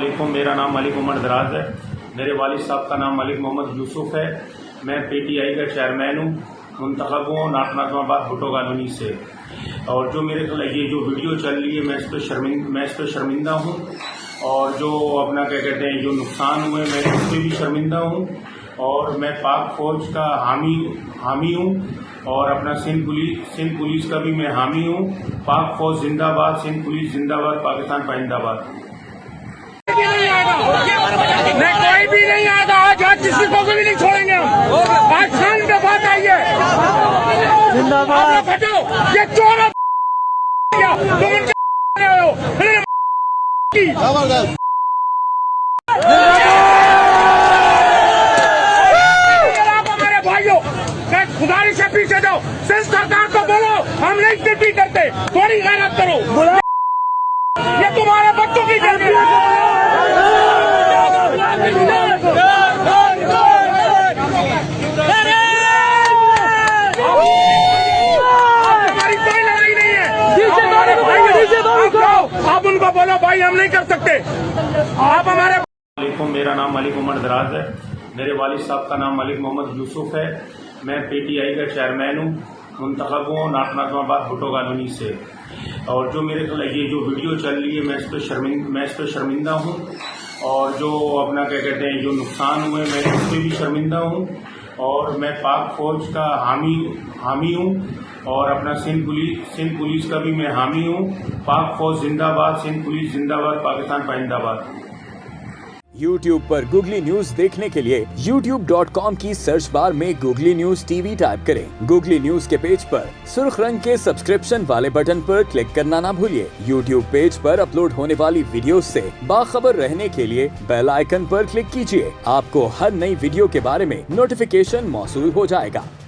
मेरा नाम मलिक मोहम्मद दराज है। मेरे वालिद साहब का नाम मलिक मोहम्मद यूसुफ है। मैं पीटीआई का चेयरमैन हूँ, मुंतखब हूँ नाज़िमाबाद भुट्टो कॉलोनी से। और जो मेरे ये जो वीडियो चल रही है मैं इस पर शर्मिंदा हूँ। और जो अपना क्या कहते हैं जो नुकसान हुए मैं इस पर भी शर्मिंदा हूँ। और मैं पाक फौज का हामी हूँ और अपना सिंध पुलिस का भी मैं हामी हूँ। पाक फौज जिंदाबाद, सिंध पुलिस जिंदाबाद, पाकिस्तान पाइंदाबाद। नहीं, कोई भी नहीं आएगा आज किसी को भी नहीं छोड़ेंगे हम। आज शान के बात आई है जिंदाबाद। ये चोर हमारे भाइयों, मैं गुजारिश है पीछे जाओ। सिंध सरकार को बोलो हम नहीं ड्यूटी करते, थोड़ी मेहनत करो। ये तुम्हारे बच्चों की गलती है। आप उनको बोलो भाई हम नहीं कर सकते, आप हमारे। मेरा नाम मलिक मोहम्मद दराज है। मेरे वालिद साहब का नाम मलिक मोहम्मद यूसुफ है। मैं पीटीआई का चेयरमैन हूँ, मुंतखब हूँ नाज़िमाबाद भुट्टो कॉलोनी से। और जो मेरे ये जो वीडियो चल रही है मैं इस पर शर्मिंदा हूँ। और जो अपना क्या कहते हैं जो नुकसान हुए मैं इस पर भी शर्मिंदा हूँ। और मैं पाक फौज का हामी हूँ और अपना सिंध पुलिस का भी मैं हामी हूँ। पाक फौज जिंदाबाद, सिंध पुलिस जिंदाबाद, पाकिस्तान पाइंदाबाद। YouTube पर गूगली न्यूज देखने के लिए youtube.com की सर्च बार में गूगली न्यूज टीवी टाइप करें। गूगली न्यूज के पेज पर सुर्ख रंग के सब्सक्रिप्शन वाले बटन पर क्लिक करना ना भूलिए। YouTube पेज पर अपलोड होने वाली वीडियोस से बाखबर रहने के लिए बेल आइकन पर क्लिक कीजिए। आपको हर नई वीडियो के बारे में नोटिफिकेशन मौसूल हो जाएगा।